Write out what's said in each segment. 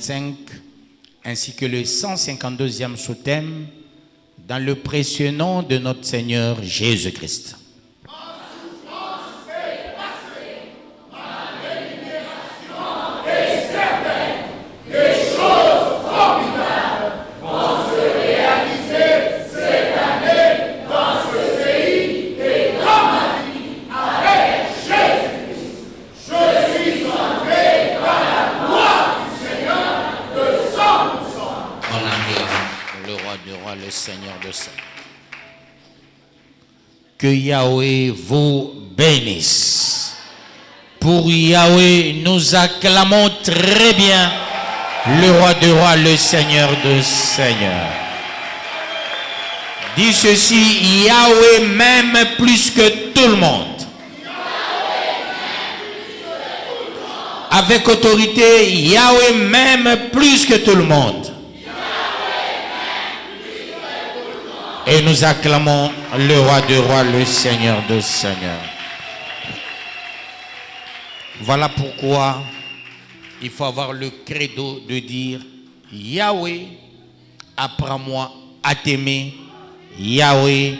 5 ainsi que le 152e sous-thème dans le précieux nom de notre Seigneur Jésus-Christ. Le Seigneur de Seigneurs. Que Yahweh vous bénisse. Pour Yahweh, nous acclamons très bien le roi de rois, le Seigneur de Seigneurs. Dis ceci, Yahweh m'aime plus que tout le monde. Avec autorité, Yahweh m'aime plus que tout le monde. Et nous acclamons le roi de rois, le Seigneur de Seigneurs. Voilà pourquoi il faut avoir le credo de dire Yahweh, apprends-moi à t'aimer. Yahweh,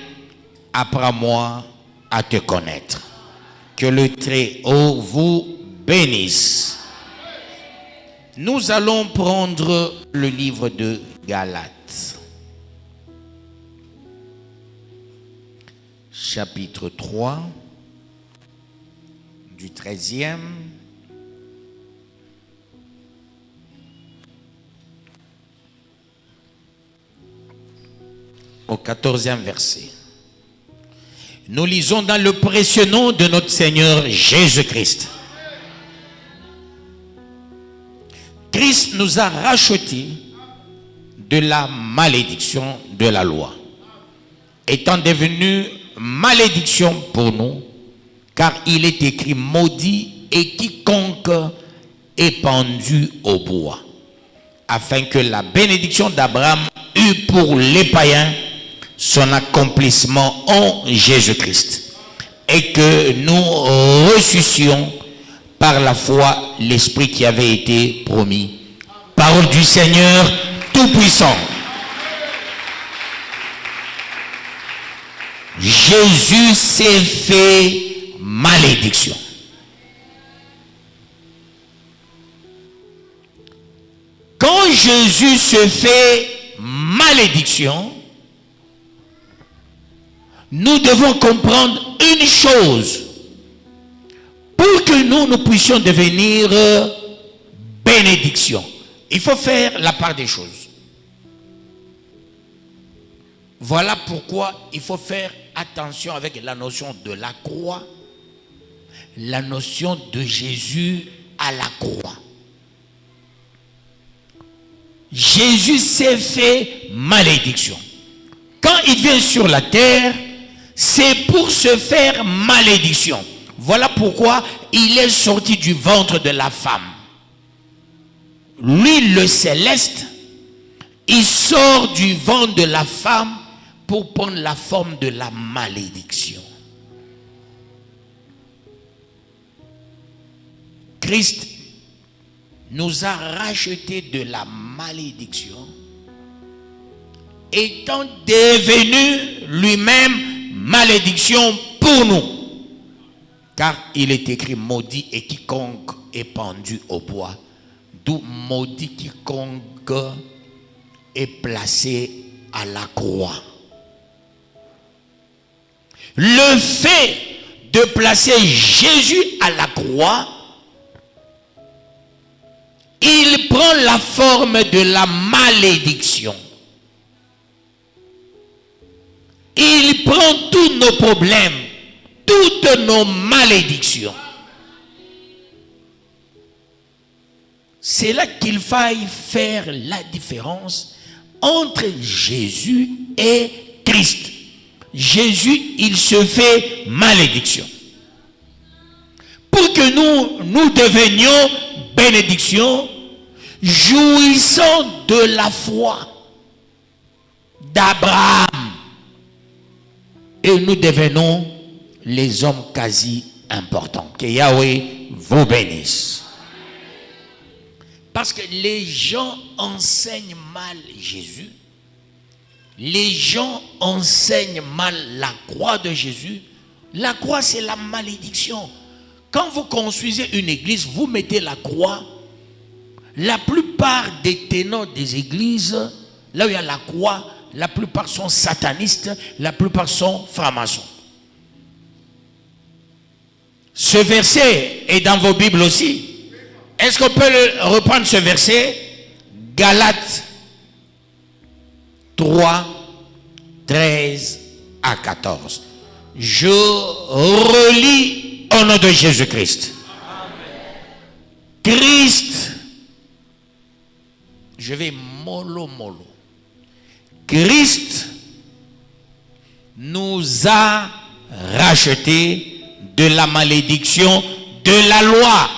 apprends-moi à te connaître. Que le Très-Haut vous bénisse. Nous allons prendre le livre de Galates. Chapitre 3, du 13e au 14e verset. Nous lisons dans le précieux nom de notre Seigneur Jésus-Christ. Christ nous a rachetés de la malédiction de la loi, étant devenu malédiction pour nous, car il est écrit maudit et quiconque est pendu au bois, afin que la bénédiction d'Abraham eût pour les païens son accomplissement en Jésus-Christ, et que nous reçussions par la foi l'Esprit qui avait été promis. Parole du Seigneur Tout-Puissant. Jésus s'est fait malédiction. Quand Jésus se fait malédiction, nous devons comprendre une chose. Pour que nous puissions devenir bénédiction, il faut faire la part des choses. Voilà pourquoi il faut faire attention avec la notion de la croix, la notion de Jésus à la croix. Jésus s'est fait malédiction. Quand il vient sur la terre, c'est pour se faire malédiction. Voilà pourquoi il est sorti du ventre de la femme. Lui, le céleste, il sort du ventre de la femme pour prendre la forme de la malédiction. Christ nous a rachetés de la malédiction, étant devenu lui-même malédiction pour nous. Car il est écrit maudit et quiconque est pendu au bois. D'où maudit quiconque est placé à la croix. Le fait de placer Jésus à la croix, il prend la forme de la malédiction. Il prend tous nos problèmes, toutes nos malédictions. C'est là qu'il faille faire la différence entre Jésus et Christ. Jésus, il se fait malédiction. Pour que nous devenions bénédiction, jouissons de la foi d'Abraham. Et nous devenons les hommes quasi importants. Que Yahweh vous bénisse. Parce que les gens enseignent mal Jésus. Les gens enseignent mal la croix de Jésus. La croix, c'est la malédiction. Quand vous construisez une église, vous mettez la croix. La plupart des tenants des églises, là où il y a la croix, la plupart sont satanistes, la plupart sont francs-maçons. Ce verset est dans vos Bibles aussi. Est-ce qu'on peut reprendre ce verset? Galates 3, 13 à 14. Je relis au nom de Jésus-Christ. Christ, je vais mollo. Christ nous a rachetés de la malédiction de la loi.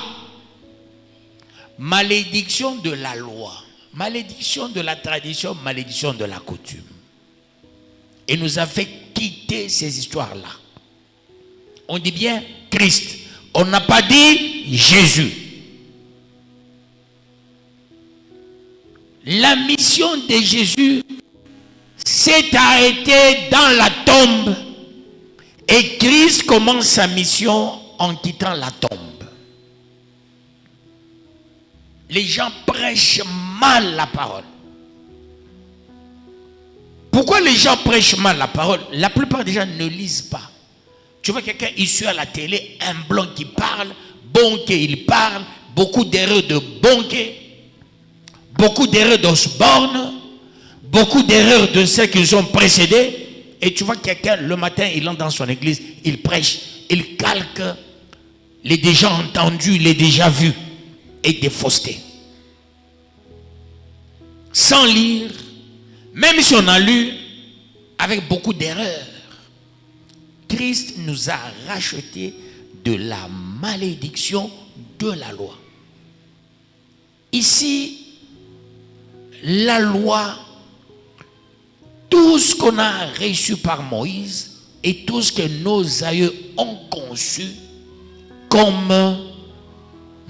Malédiction de la loi, malédiction de la tradition, malédiction de la coutume. Et nous a fait quitter ces histoires-là. On dit bien Christ. On n'a pas dit Jésus. La mission de Jésus s'est arrêtée dans la tombe. Et Christ commence sa mission en quittant la tombe. Les gens prêchent mal la parole. Pourquoi les gens prêchent mal la parole? La plupart des gens ne lisent pas. Tu vois quelqu'un issu à la télé, un blanc qui parle, Bonquet, il parle, beaucoup d'erreurs de Bonquet, beaucoup d'erreurs d'Osborne, beaucoup d'erreurs de ceux qui nous ont précédés. Et tu vois quelqu'un, le matin, il entre dans son église, il prêche, il calque les déjà entendus, les déjà vus. Et des faussetés. Sans lire, même si on a lu, avec beaucoup d'erreurs. Christ nous a rachetés de la malédiction de la loi. Ici, la loi, tout ce qu'on a reçu par Moïse et tout ce que nos aïeux ont conçu comme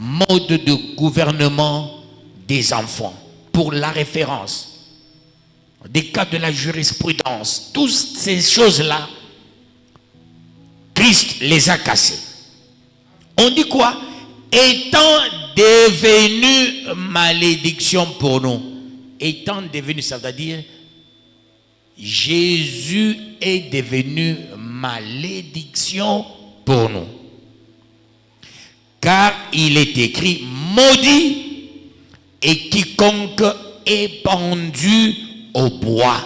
mode de gouvernement des enfants, pour la référence, des cas de la jurisprudence, toutes ces choses-là, Christ les a cassées. On dit quoi? Étant devenu malédiction pour nous. Étant devenu, ça veut dire Jésus est devenu malédiction pour nous. Car il est écrit, maudit et quiconque est pendu au bois.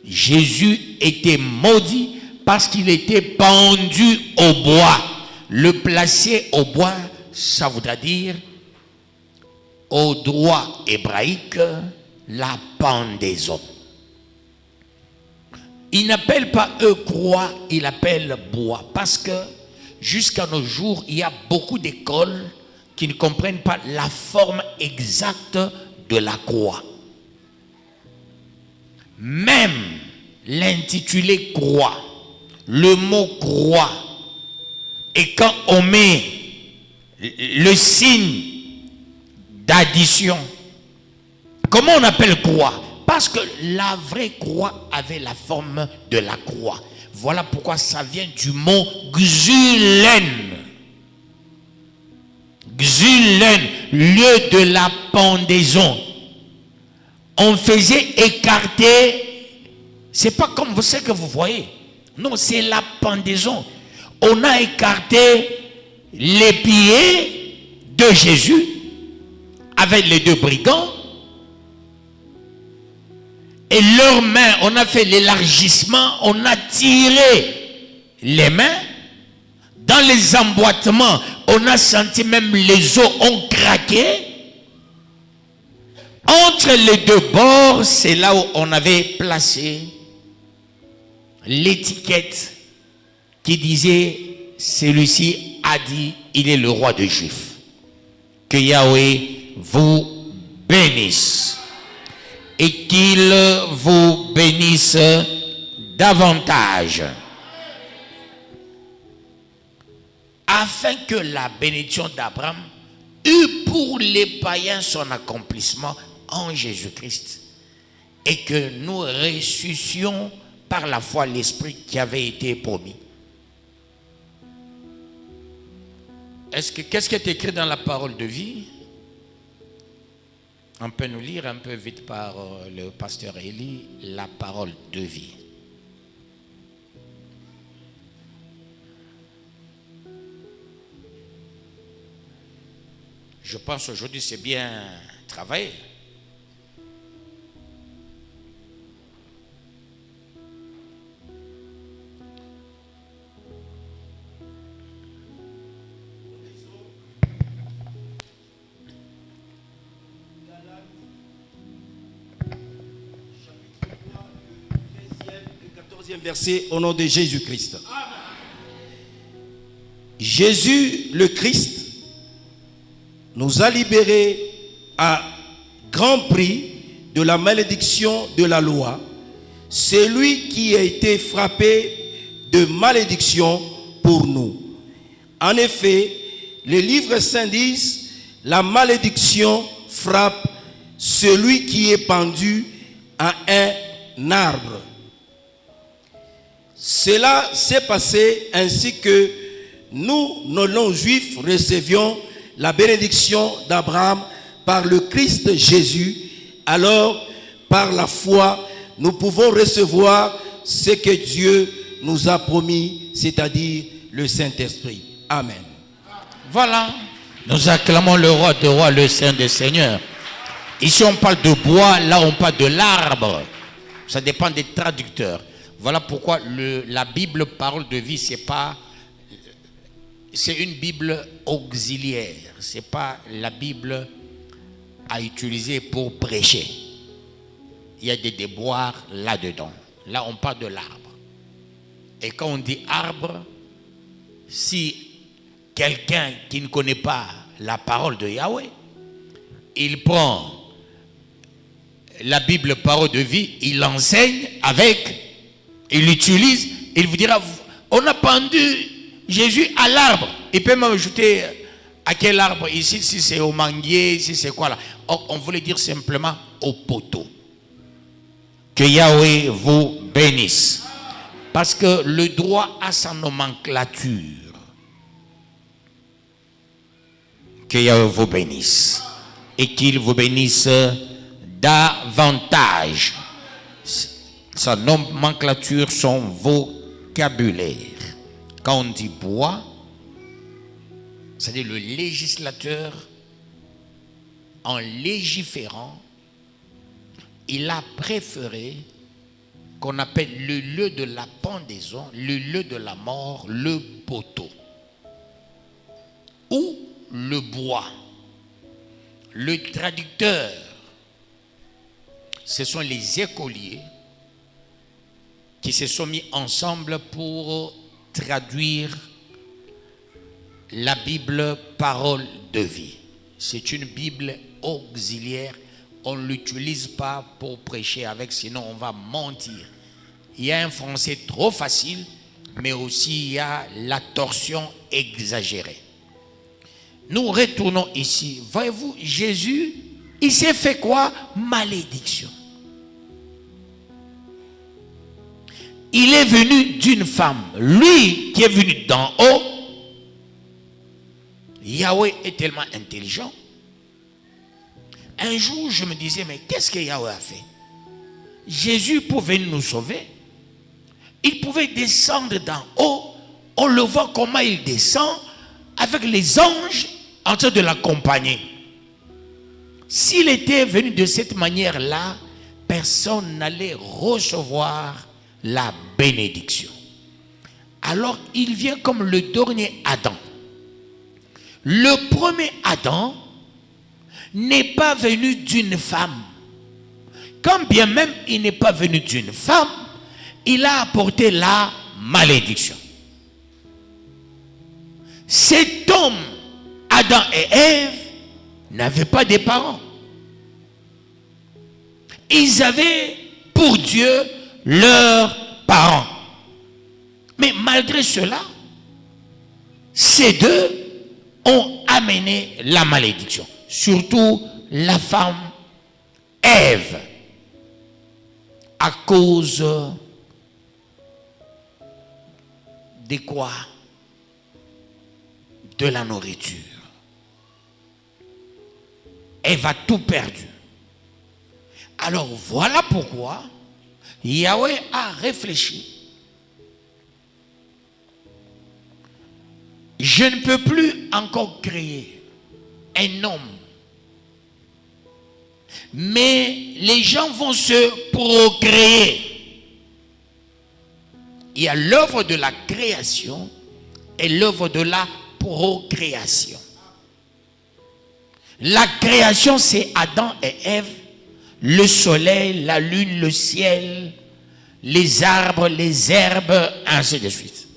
Jésus était maudit parce qu'il était pendu au bois. Le placer au bois, ça voudra dire, au droit hébraïque, la pendaison. Il n'appelle pas eux croix, il appelle bois. Parce que jusqu'à nos jours, il y a beaucoup d'écoles qui ne comprennent pas la forme exacte de la croix. Même l'intitulé croix, le mot croix, et quand on met le signe d'addition, comment on appelle croix? Parce que la vraie croix avait la forme de la croix. Voilà pourquoi ça vient du mot Xulen. Xulen, lieu de la pendaison. On faisait écarter, c'est pas comme ce que vous voyez. Non, c'est la pendaison. On a écarté les pieds de Jésus avec les deux brigands. Et leurs mains, on a fait l'élargissement, on a tiré les mains. Dans les emboîtements, on a senti même les os ont craqué. Entre les deux bords, c'est là où on avait placé l'étiquette qui disait, celui-ci a dit, il est le roi des Juifs. Que Yahweh vous bénisse. Et qu'il vous bénisse davantage. Afin que la bénédiction d'Abraham eut pour les païens son accomplissement en Jésus-Christ, et que nous ressuscions par la foi l'Esprit qui avait été promis. Qu'est-ce qui est écrit dans la parole de vie? On peut nous lire un peu vite par le pasteur Élie, la parole de vie. Je pense aujourd'hui c'est bien travaillé. Verset au nom de Jésus-Christ. Jésus le Christ nous a libérés à grand prix de la malédiction de la loi. C'est lui qui a été frappé de malédiction pour nous. En effet, les livres saints disent: la malédiction frappe celui qui est pendu à un arbre. Cela s'est passé ainsi que nous, nos non-juifs, recevions la bénédiction d'Abraham par le Christ Jésus. Alors, par la foi, nous pouvons recevoir ce que Dieu nous a promis, c'est-à-dire le Saint-Esprit. Amen. Voilà, nous acclamons le roi de rois, le Saint des seigneurs. Ici, on parle de bois, là, on parle de l'arbre. Ça dépend des traducteurs. Voilà pourquoi la Bible parole de vie, c'est une Bible auxiliaire. C'est pas la Bible à utiliser pour prêcher. Il y a des déboires là-dedans. Là, on parle de l'arbre. Et quand on dit arbre, si quelqu'un qui ne connaît pas la parole de Yahweh, il prend la Bible parole de vie, il l'enseigne avec... Il l'utilise, il vous dira, on a pendu Jésus à l'arbre. Il peut même ajouter à quel arbre ici, si c'est au manguier, si c'est quoi là. Or, on voulait dire simplement au poteau. Que Yahweh vous bénisse. Parce que le droit a sa nomenclature. Que Yahweh vous bénisse. Et qu'il vous bénisse davantage. Sa nomenclature, son vocabulaire. Quand on dit bois, c'est-à-dire le législateur, en légiférant, il a préféré qu'on appelle le lieu de la pendaison, le lieu de la mort, le poteau. Ou le bois. Le traducteur, ce sont les écoliers qui se sont mis ensemble pour traduire la Bible parole de vie. C'est une Bible auxiliaire. On ne l'utilise pas pour prêcher avec, sinon on va mentir. Il y a un français trop facile, mais aussi il y a la torsion exagérée. Nous retournons ici. Voyez-vous, Jésus, il s'est fait quoi? Malédiction. Il est venu d'une femme. Lui qui est venu d'en haut, Yahweh est tellement intelligent. Un jour, je me disais, mais qu'est-ce que Yahweh a fait? Jésus pouvait nous sauver. Il pouvait descendre d'en haut. On le voit comment il descend avec les anges en train de l'accompagner. S'il était venu de cette manière-là, personne n'allait recevoir la bénédiction. Alors il vient comme le dernier Adam. Le premier Adam n'est pas venu d'une femme. Quand bien même il n'est pas venu d'une femme, il a apporté la malédiction. Cet homme, Adam et Ève, n'avaient pas de parents. Ils avaient pour Dieu leurs parents. Mais malgré cela, ces deux ont amené la malédiction. Surtout la femme Ève, à cause de quoi? De la nourriture. Ève a tout perdu. Alors voilà pourquoi Yahweh a réfléchi. Je ne peux plus encore créer un homme. Mais les gens vont se procréer. Il y a l'œuvre de la création et l'œuvre de la procréation. La création, c'est Adam et Ève, le soleil, la lune, le ciel, les arbres, les herbes, ainsi de suite.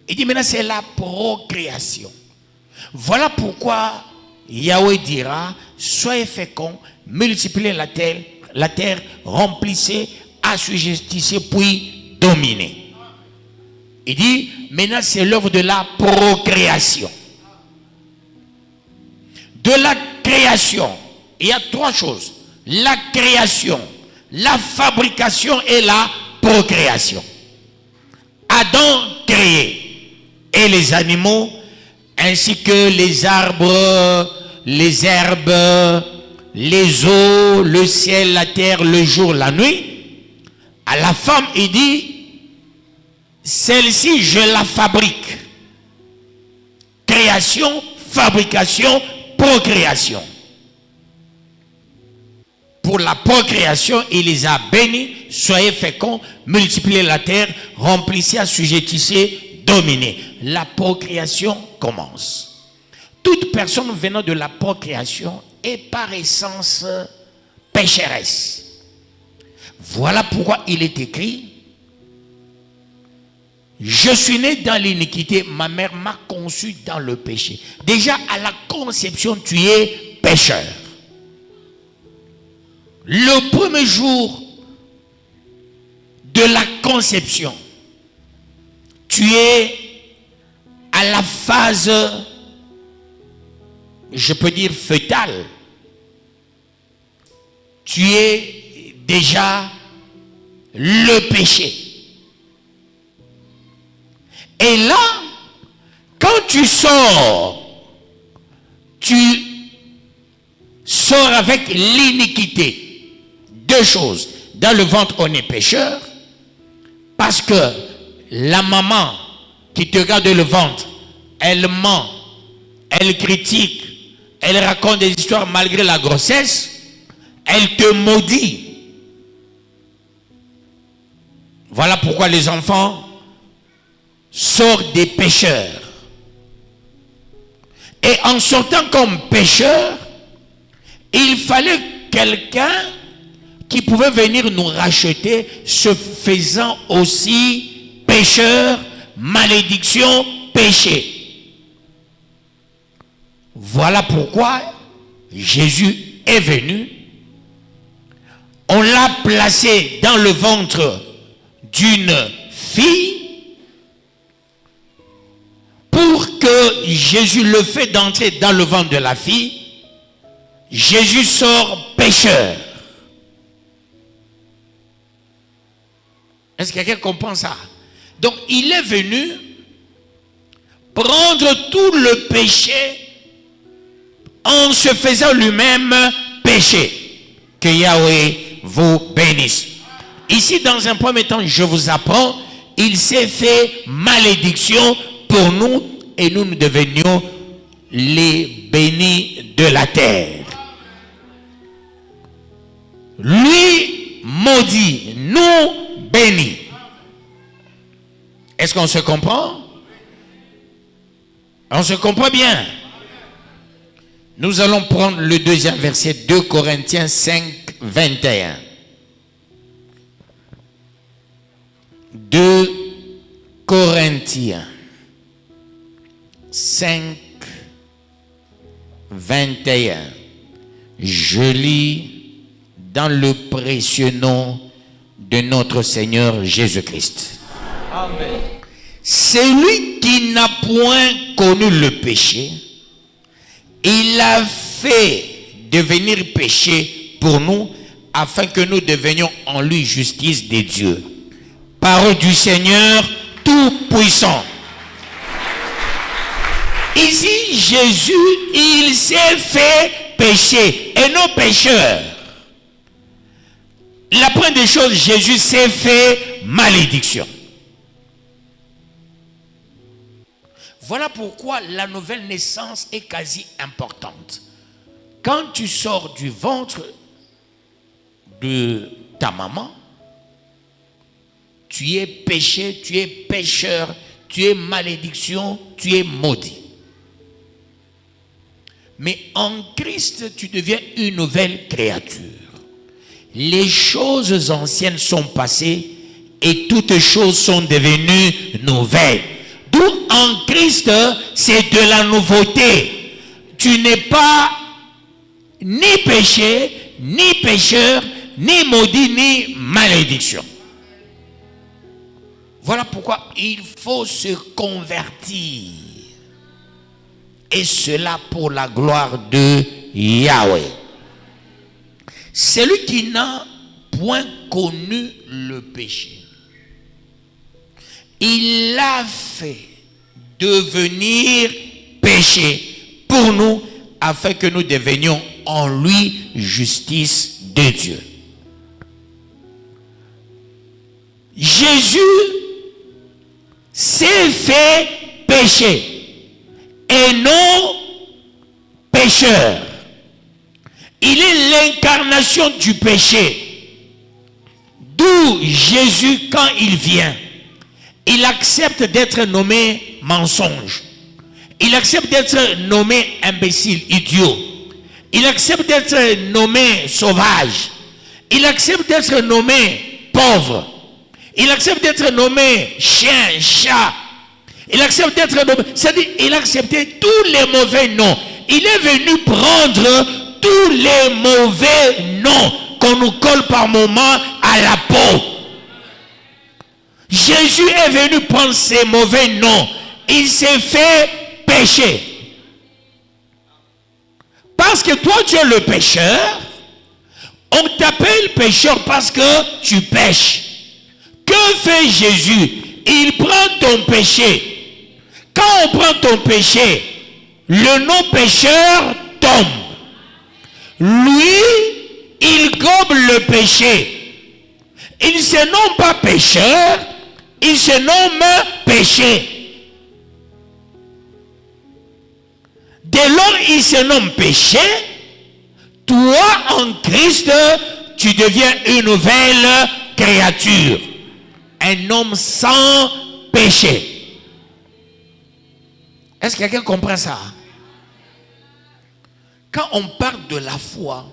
Il dit maintenant c'est la procréation. Voilà pourquoi Yahweh dira, soyez féconds, multipliez la terre, remplissez, assujettissez, puis dominez. Il dit, maintenant c'est l'œuvre de la procréation. De la création, il y a trois choses. La création, la fabrication et la procréation. Adam créé. Et les animaux, ainsi que les arbres, les herbes, les eaux, le ciel, la terre, le jour, la nuit. À la femme, il dit, celle-ci, je la fabrique. Création, fabrication, procréation. Pour la procréation, il les a bénis, soyez féconds, multipliez la terre, remplissez, assujettissez, dominez. La procréation commence. Toute personne venant de la procréation est par essence pécheresse. Voilà pourquoi il est écrit, je suis né dans l'iniquité, ma mère m'a conçu dans le péché. Déjà à la conception, tu es pécheur. Le premier jour de la conception, tu es à la phase, je peux dire fœtale. Tu es déjà le péché. Et là, quand tu sors avec l'iniquité. Deux choses. Dans le ventre, on est pécheur. Parce que la maman qui te garde le ventre, elle ment, elle critique, elle raconte des histoires malgré la grossesse, elle te maudit. Voilà pourquoi les enfants sortent des pécheurs. Et en sortant comme pécheur, il fallait quelqu'un qui pouvait venir nous racheter, se faisant aussi pécheur, malédiction, péché. Voilà pourquoi Jésus est venu. On l'a placé dans le ventre d'une fille pour que Jésus le fait d'entrer dans le ventre de la fille. Jésus sort pécheur. Est-ce que quelqu'un comprend ça? Donc il est venu prendre tout le péché en se faisant lui-même péché. Que Yahweh vous bénisse. Ici, dans un premier temps, je vous apprends, il s'est fait malédiction pour nous et nous devenions les bénis de la terre. Lui maudit, nous bénis. Est-ce qu'on se comprend? On se comprend bien. Nous allons prendre le deuxième verset, 2 Corinthiens 5, 21. 2 Corinthiens 5, 21. Je lis dans le précieux nom de notre Seigneur Jésus-Christ. Amen. Celui qui n'a point connu le péché, il l'a fait devenir péché pour nous, afin que nous devenions en lui justice de Dieu. Parole du Seigneur Tout-Puissant. Ici, Jésus, il s'est fait péché et non pécheur. La première des choses, Jésus s'est fait malédiction. Voilà pourquoi la nouvelle naissance est quasi importante. Quand tu sors du ventre de ta maman, tu es péché, tu es pécheur, tu es malédiction, tu es maudit. Mais en Christ, tu deviens une nouvelle créature. Les choses anciennes sont passées et toutes choses sont devenues nouvelles. D'où en Christ, c'est de la nouveauté. Tu n'es pas ni péché, ni pécheur, ni maudit, ni malédiction. Voilà pourquoi il faut se convertir. Et cela pour la gloire de Yahweh. Celui qui n'a point connu le péché, il l'a fait devenir péché pour nous, afin que nous devenions en lui justice de Dieu. Jésus s'est fait péché et non pécheur. Il est l'incarnation du péché. D'où Jésus, quand il vient, il accepte d'être nommé mensonge. Il accepte d'être nommé imbécile, idiot. Il accepte d'être nommé sauvage. Il accepte d'être nommé pauvre. Il accepte d'être nommé chien, chat. Il accepte d'être nommé. C'est-à-dire, il a accepté tous les mauvais noms. Il est venu prendre tous les mauvais noms qu'on nous colle par moment à la peau. Jésus est venu prendre ces mauvais noms. Il s'est fait péché. Parce que toi, tu es le pécheur. On t'appelle pécheur parce que tu pêches. Que fait Jésus? Il prend ton péché. Quand on prend ton péché, le nom pécheur tombe. Lui, il gobe le péché. Il ne se nomme pas pécheur, il se nomme péché. Dès lors il se nomme péché, toi en Christ, tu deviens une nouvelle créature. Un homme sans péché. Est-ce que quelqu'un comprend ça? Quand on parle de la foi,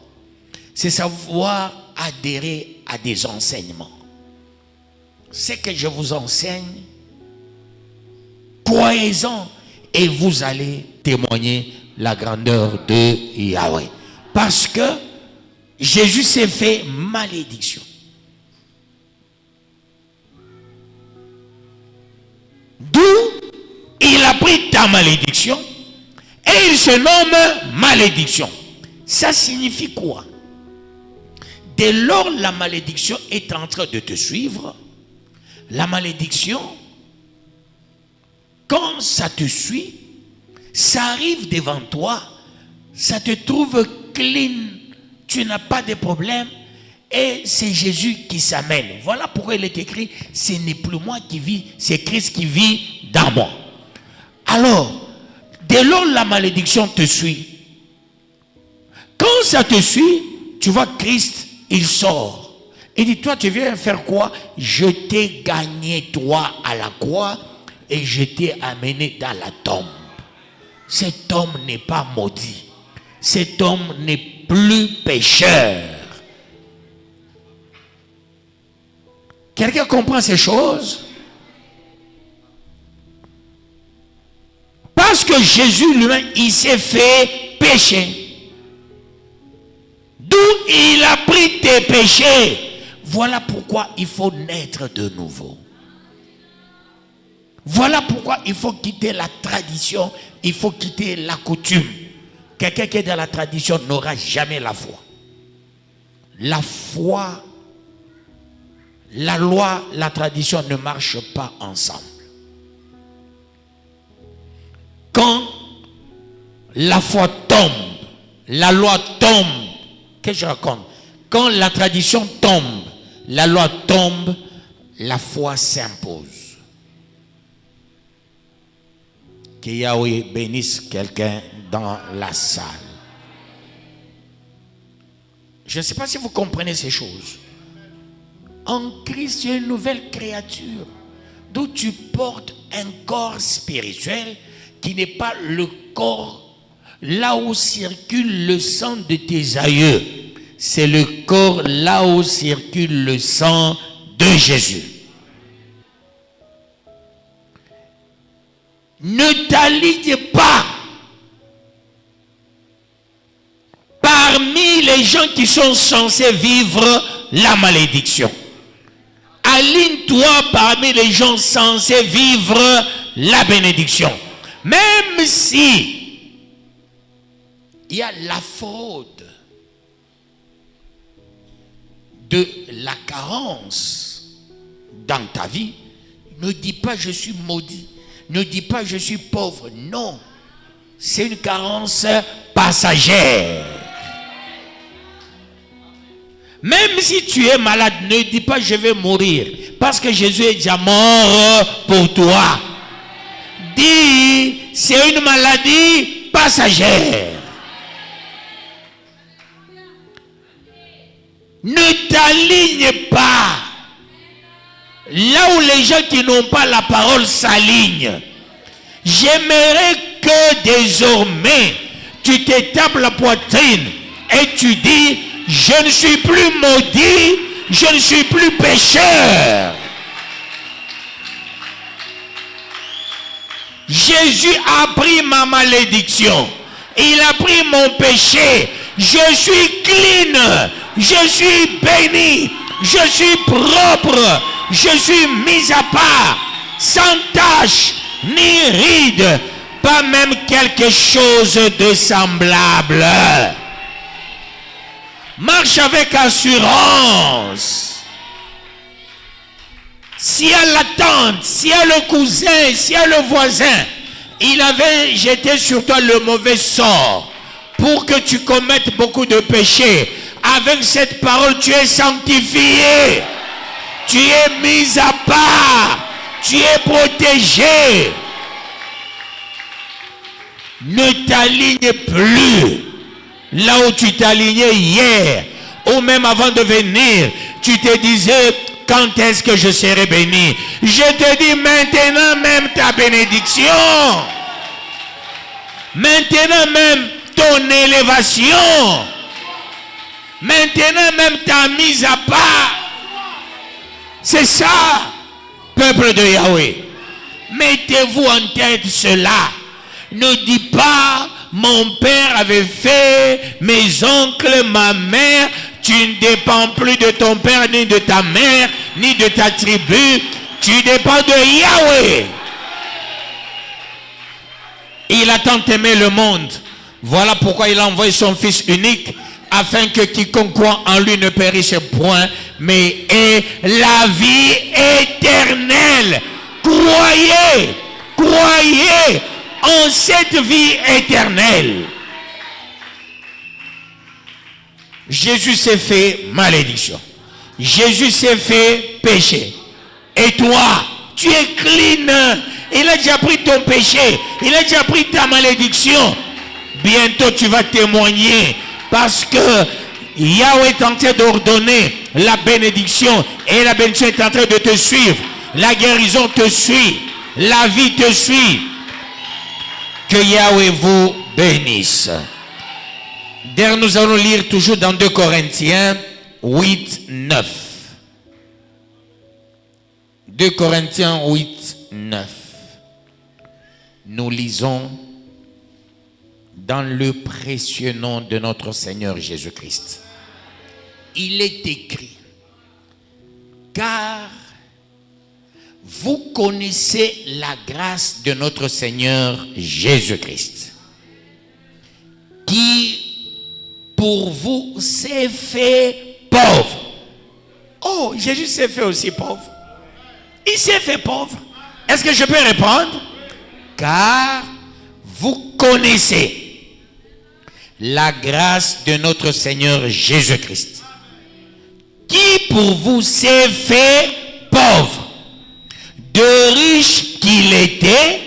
c'est savoir adhérer à des enseignements. Ce que je vous enseigne, croyez-en et vous allez témoigner la grandeur de Yahweh. Parce que Jésus s'est fait malédiction. D'où il a pris ta malédiction et il se nomme malédiction. Ça signifie quoi? Dès lors la malédiction est en train de te suivre, la malédiction, quand ça te suit, ça arrive devant toi, ça te trouve clean, tu n'as pas de problème et c'est Jésus qui s'amène. Voilà pourquoi il est écrit, ce n'est plus moi qui vis, c'est Christ qui vit dans moi. Alors, dès lors la malédiction te suit, quand ça te suit, tu vois Christ, il sort. Il dit, toi tu viens faire quoi? Je t'ai gagné toi à la croix et je t'ai amené dans la tombe. Cet homme n'est pas maudit. Cet homme n'est plus pécheur. Quelqu'un comprend ces choses? Parce que Jésus lui-même, il s'est fait pécher. D'où il a pris tes péchés. Voilà pourquoi il faut naître de nouveau. Voilà pourquoi il faut quitter la tradition, il faut quitter la coutume. Quelqu'un qui est dans la tradition n'aura jamais la foi. La foi, la loi, la tradition ne marchent pas ensemble. Quand la foi tombe, la loi tombe, qu'est-ce que je raconte? Quand la tradition tombe, la loi tombe, la foi s'impose. Que Yahweh bénisse quelqu'un dans la salle. Je ne sais pas si vous comprenez ces choses. En Christ, tu es une nouvelle créature, d'où tu portes un corps spirituel qui n'est pas le corps là où circule le sang de tes aïeux. C'est le corps là où circule le sang de Jésus. Ne t'aligne pas parmi les gens qui sont censés vivre la malédiction. Aligne-toi parmi les gens censés vivre la bénédiction. Même si il y a la fraude de la carence dans ta vie, ne dis pas je suis maudit, ne dis pas je suis pauvre. Non, c'est une carence passagère. Même si tu es malade, ne dis pas je vais mourir, parce que Jésus est déjà mort pour toi. Dis, c'est une maladie passagère. Ne t'aligne pas là où les gens qui n'ont pas la parole s'alignent. J'aimerais que désormais tu t'étapes la poitrine et tu dis, je ne suis plus maudit, je ne suis plus pécheur. Jésus a pris ma malédiction, il a pris mon péché. Je suis clean, je suis béni, je suis propre, je suis mis à part, sans tache ni ride, pas même quelque chose de semblable. Marche avec assurance. S'il y a la tante, s'il y a le cousin, s'il y a le voisin, il avait jeté sur toi le mauvais sort pour que tu commettes beaucoup de péchés. Avec cette parole, tu es sanctifié. Tu es mis à part. Tu es protégé. Ne t'aligne plus là où tu t'alignais hier, ou même avant de venir, tu te disais, quand est-ce que je serai béni? Je te dis maintenant même ta bénédiction. Maintenant même ton élévation. Maintenant même ta mise à part. C'est ça, peuple de Yahweh. Mettez-vous en tête cela. Ne dis pas, mon père avait fait, mes oncles, ma mère. Tu ne dépends plus de ton père, ni de ta mère, ni de ta tribu. Tu dépends de Yahweh. Il a tant aimé le monde. Voilà pourquoi il a envoyé son Fils unique, afin que quiconque croit en lui ne périsse point, mais ait la vie éternelle. Croyez, croyez en cette vie éternelle. Jésus s'est fait malédiction. Jésus s'est fait péché. Et toi, tu es clean. Il a déjà pris ton péché. Il a déjà pris ta malédiction. Bientôt tu vas témoigner, parce que Yahweh est en train d'ordonner la bénédiction, et la bénédiction est en train de te suivre. La guérison te suit. La vie te suit. Que Yahweh vous bénisse. D'ailleurs, nous allons lire toujours dans 2 Corinthiens 8, 9. 2 Corinthiens 8, 9. Nous lisons dans le précieux nom de notre Seigneur Jésus-Christ. Il est écrit, car vous connaissez la grâce de notre Seigneur Jésus-Christ, qui pour vous s'est fait pauvre. Oh, Jésus s'est fait aussi pauvre. Il s'est fait pauvre. Est-ce que je peux répondre? Car vous connaissez la grâce de notre Seigneur Jésus-Christ, qui pour vous s'est fait pauvre, de riche qu'il était,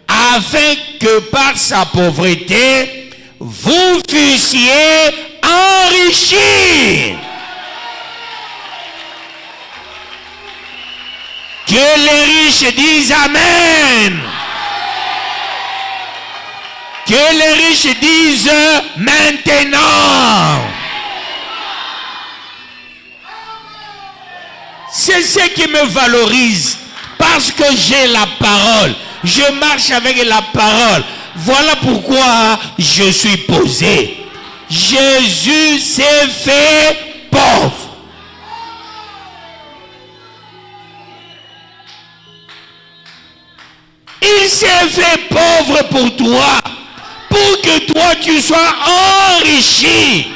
afin que par sa pauvreté, vous fussiez enrichis. Que les riches disent Amen. Que les riches disent maintenant. C'est ce qui me valorise. Parce que j'ai la parole. Je marche avec la parole. Voilà pourquoi je suis posé. Jésus s'est fait pauvre. Il s'est fait pauvre pour toi. Pour que toi tu sois enrichi.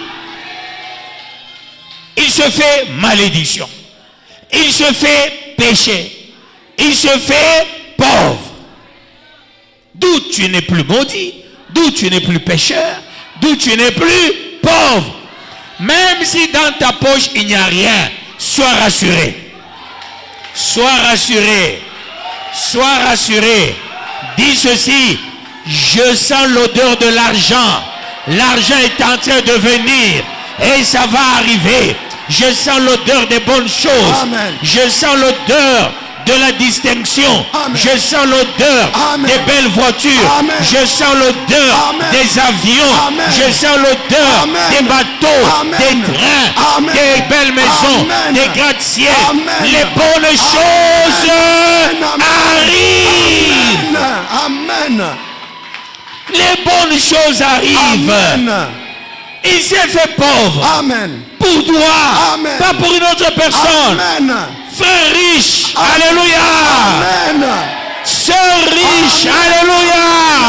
Il se fait malédiction. Il se fait péché. Il se fait pauvre. D'où tu n'es plus maudit. D'où tu n'es plus pécheur. D'où tu n'es plus pauvre. Même si dans ta poche il n'y a rien, sois rassuré. Sois rassuré. Sois rassuré. Dis ceci. Je sens l'odeur de l'argent. L'argent est en train de venir. Et ça va arriver. Je sens l'odeur des bonnes choses. Amen. Je sens l'odeur de la distinction. Amen. Je sens l'odeur des belles voitures. Amen. Je sens l'odeur des avions. Amen. Je sens l'odeur des bateaux, Amen. des trains, Amen. des belles maisons, Amen. des gratte-ciels. Amen. Les bonnes choses arrivent. Amen. Les bonnes choses arrivent. Amen. Il s'est fait pauvre. Amen. Pour toi. Amen. Pas pour une autre personne. Amen. Frère riche. Alléluia. Amen. Sœur riche. Alléluia.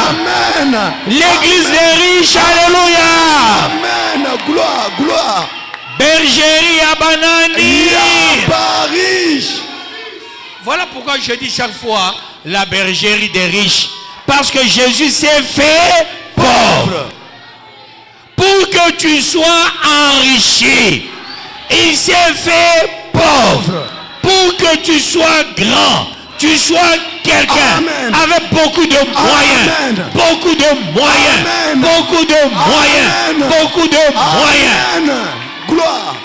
Amen. L'église des riches. Alléluia. Amen. Gloire, gloire. Bergerie à Banani. Paris. Voilà pourquoi je dis chaque fois la bergerie des riches. Parce que Jésus s'est fait pauvre. Pour que tu sois enrichi. Il s'est fait pauvre. Pour que tu sois grand. Tu sois quelqu'un avec beaucoup de moyens. Amen. Beaucoup de moyens. Amen. Beaucoup de moyens. Amen. Beaucoup de moyens. Amen. Gloire.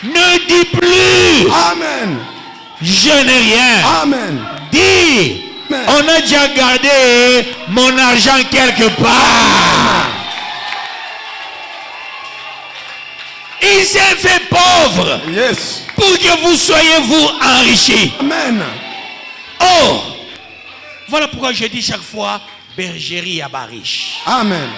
Ne dis plus. Amen. Je n'ai rien. Amen. Dis. Amen. On a déjà gardé mon argent quelque part. Il s'est fait pauvre. Yes. Pour que vous soyez vous enrichis. Amen. Oh. Voilà pourquoi je dis chaque fois bergerie à Bariche. Amen.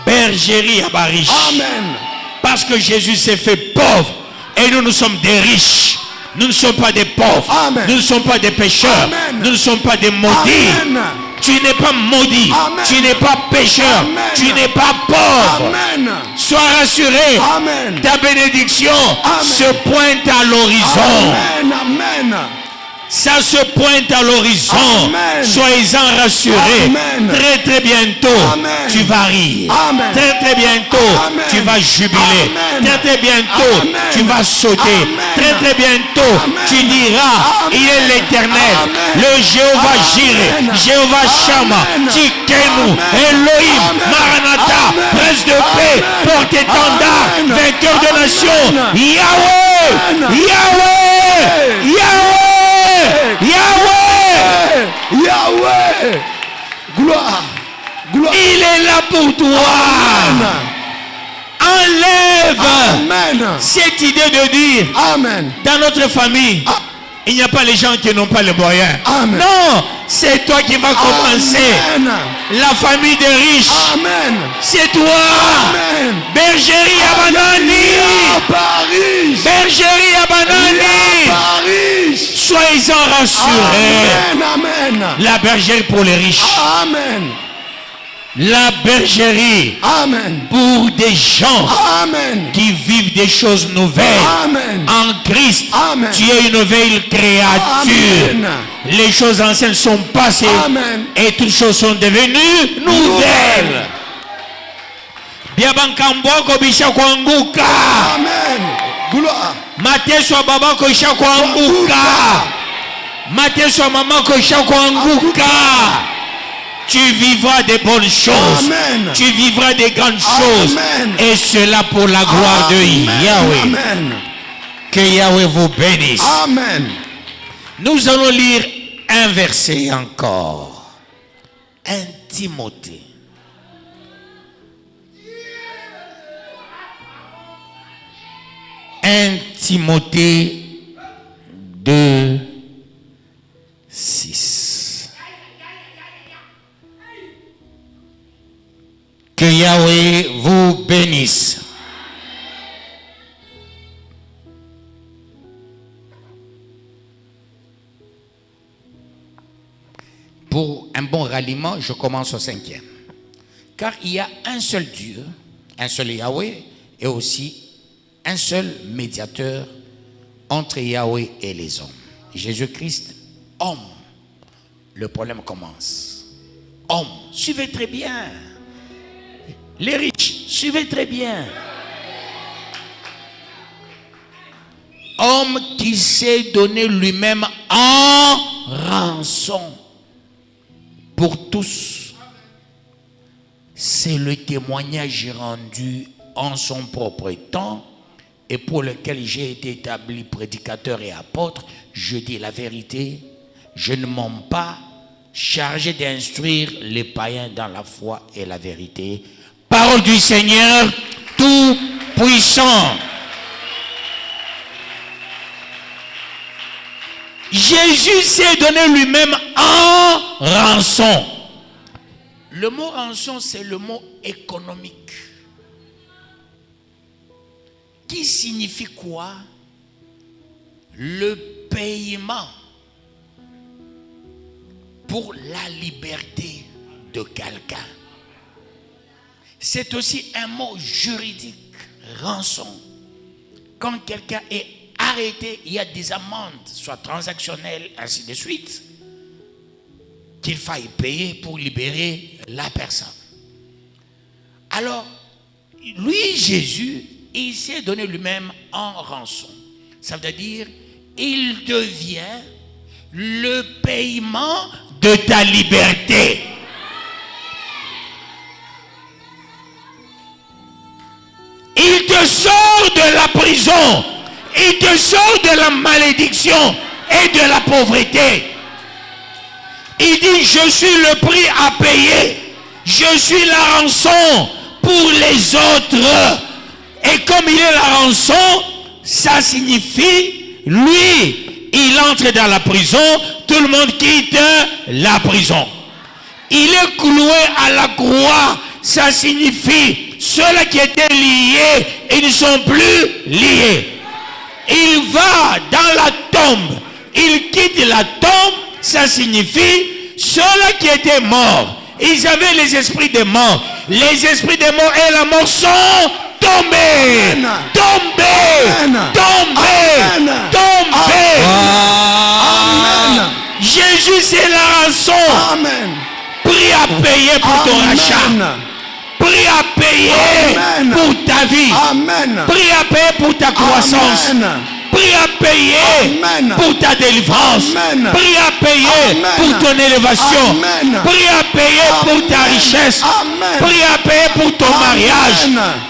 Bergerie à Bariche. Amen. Parce que Jésus s'est fait pauvre. Et nous sommes des riches. Nous ne sommes pas des pauvres. Amen. Nous ne sommes pas des pécheurs. Amen. Nous ne sommes pas des maudits. Amen. Tu n'es pas maudit. Amen. Tu n'es pas pécheur. Amen. Tu n'es pas pauvre. Amen. Sois rassuré. Amen. Ta bénédiction Amen. se pointe à l'horizon. Amen. Amen. Ça se pointe à l'horizon. Amen. Soyez-en rassurés. Amen. Très très bientôt, Amen. tu vas rire. Amen. Très très bientôt, Amen. tu vas jubiler. Amen. Très très bientôt, Amen. tu vas sauter. Amen. Très très bientôt, Amen. tu diras, Amen. il est l'Éternel, Amen. le Jéhovah Amen. Jireh, Jéhovah Shammah, Amen. Tikenu, Amen. Elohim, Amen. Maranatha, Amen. prince de paix, Amen. porte-étendard, Amen. vainqueur de Amen. nations, Amen. Yahweh, Yahweh, Yahweh, Yahweh. Yahweh. Gloire. Gloire. Il est là pour toi. Enlève Amen. cette idée de dire Amen. dans notre famille, il n'y a pas les gens qui n'ont pas les moyens. Amen. Non, c'est toi qui vas commencer. Amen. La famille des riches, Amen. c'est toi. Amen. Bergerie à Banani. Paris. Bergerie à Banani. soi-disant rassurés. Amen. La bergerie pour les riches. Amen. La bergerie Amen. pour des gens Amen. qui vivent des choses nouvelles. Amen. En Christ, Amen. tu es une nouvelle créature. Amen. Les choses anciennes sont passées. Amen. Et toutes choses sont devenues nouvelles. Biabankamboko bisha kuanguka. Amen. Gloire. Mateso ya babako isha kuanguka. Mateso ya mamako isha kuanguka. Tu vivras des bonnes choses. Amen. Tu vivras des grandes choses. Amen. Et cela pour la gloire de Yahweh. Amen. Que Yahweh vous bénisse. Amen. Nous allons lire un verset encore. 1 Timothée. Timothée 2, 6. Que Yahweh vous bénisse. Pour un bon ralliement, je commence au 5e. Car il y a un seul Dieu, un seul Yahweh, et aussi un seul médiateur entre Yahweh et les hommes. Jésus-Christ, homme. Le problème commence. Homme, suivez très bien. Les riches, suivez très bien. Homme qui s'est donné lui-même en rançon pour tous. C'est le témoignage rendu en son propre temps et pour lequel j'ai été établi prédicateur et apôtre. Je dis la vérité, je ne mens pas, chargé d'instruire les païens dans la foi et la vérité. Parole du Seigneur tout-puissant. Jésus s'est donné lui-même en rançon. Le mot rançon, c'est le mot économique. Qui signifie quoi? Le paiement pour la liberté de quelqu'un. C'est aussi un mot juridique, rançon. Quand quelqu'un est arrêté, il y a des amendes, soit transactionnelles, ainsi de suite, qu'il faille payer pour libérer la personne. Alors, lui, Jésus, il s'est donné lui-même en rançon. Ça veut dire, il devient le paiement de ta liberté. Il te sort de la prison. Il te sort de la malédiction et de la pauvreté. Il dit, je suis le prix à payer. Je suis la rançon pour les autres. Et comme il est la rançon, ça signifie, lui, il entre dans la prison, tout le monde quitte la prison. Il est cloué à la croix, ça signifie, ceux-là qui étaient liés, ils ne sont plus liés. Il va dans la tombe, il quitte la tombe, ça signifie, ceux-là qui étaient morts, ils avaient les esprits des morts. Les esprits des morts et la mort sont tombés. Amen. Tombés. Amen. Tombés. Amen. Tombés. Amen. Jésus, c'est la rançon. Amen. Prix à payer pour ton rachat. Prix à payer Amen. pour ta vie. Amen. Prix à payer pour ta croissance. Amen. Prix à payer Amen. pour ta délivrance. Amen. Prix à payer Amen. pour ton élévation. Amen. Prix à payer pour ta Amen. richesse. Amen. Prix à payer pour ton Amen. mariage.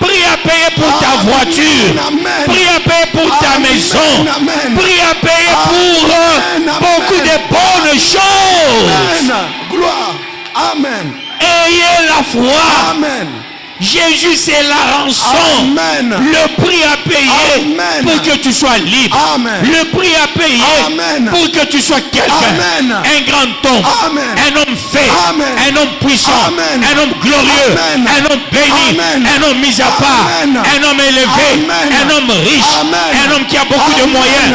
Prix à payer pour ta Amen. voiture. Amen. Prix à payer pour ta Amen. maison. Amen. Prix à payer pour Amen. beaucoup de bonnes choses. Amen. Gloire. Amen. Ayez la foi. Amen. Jésus, c'est la rançon. Amen. Le prix à payer Amen. pour que tu sois libre. Amen. Le prix à payer Amen. pour que tu sois quelqu'un. Amen. Un grand homme. Amen. Un homme fait. Amen. Un homme puissant. Amen. Un homme glorieux. Amen. Un homme béni. Amen. Un homme mis à part. Amen. Un homme élevé. Amen. Un homme riche. Amen. Un homme qui a beaucoup de Amen. moyens.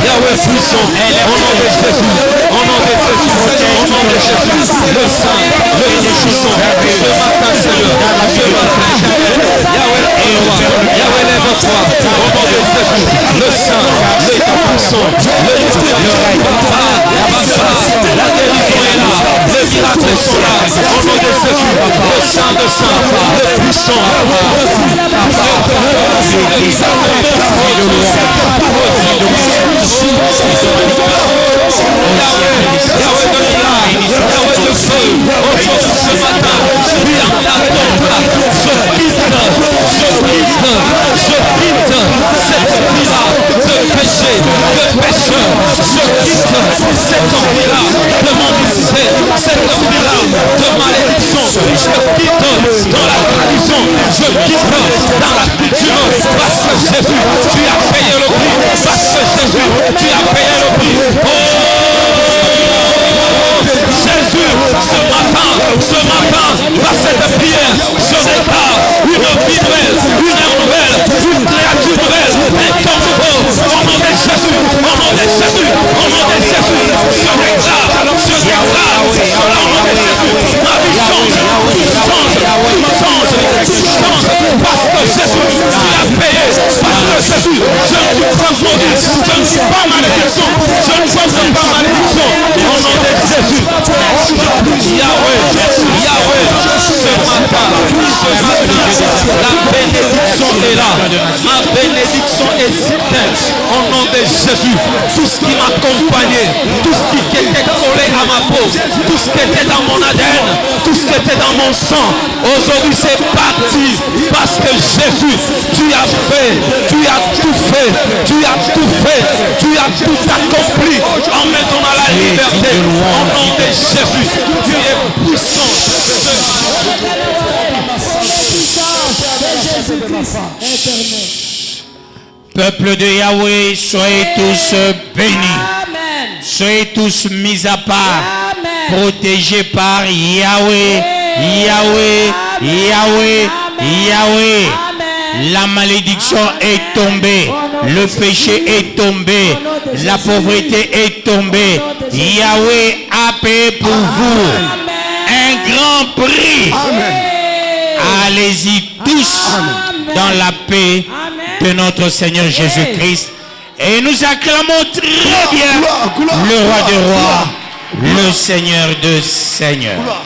Yahweh puissant, au nom de Jésus, au nom de Jésus, au nom de Jésus, le Saint, le puissant, ce matin Seigneur, ce matin, Yahweh est roi, Yahweh lève-toi, au nom de Jésus, le Saint, le puissant, le Papa, la guérison est là, les miracles sont là, au nom de Jésus, le Saint de Saint, le puissant, Yahweh de l'Irak, Yahweh de feu, aujourd'hui ce matin, viens d'attendre, je quitte cette vie-là de péché, de pécheur, je quitte cette envie-là de mon ministère, cette envie-là de malédiction, je quitte dans la tradition, je quitte dans la culture, parce que Jésus, tu as payé le prix, parce que Jésus, tu as payé le prix. Jésus, ce matin, par cette prière, je déclare une vie nouvelle, une ère nouvelle, une créature nouvelle, un temps nouveau, au nom de Jésus, au nom de Jésus, au nom de Jésus, je déclare, au nom de Jésus, ma vie change, parce que Jésus, tu as payé, parce que Jésus, je ne suis transformé, je ne suis pas malédiction, je ne suis pas malédiction, au nom de Jésus. Yahweh, ce matin, la bénédiction est là. Ma bénédiction est certaine. Au nom de Jésus, tout ce qui m'accompagnait, tout ce qui était collé à ma peau, tout ce qui était dans mon ADN, tout ce qui était dans mon sang, aujourd'hui c'est parti. Parce que Jésus, tu as fait, tu as tout fait, tu as tout fait, tu as tout accompli en mettant à la liberté. Au nom de Jésus, tu es puissant. Peuple de Yahweh, soyez tous bénis. Soyez tous mis à part, protégés par Yahweh, Yahweh, Yahweh, Yahweh. La malédiction est tombée, le péché est tombé, la pauvreté est tombée. Yahweh a payé pour vous un grand prix. Allez-y tous dans la paix de notre Seigneur Jésus-Christ. Et nous acclamons très bien le roi des rois, le Seigneur de seigneurs.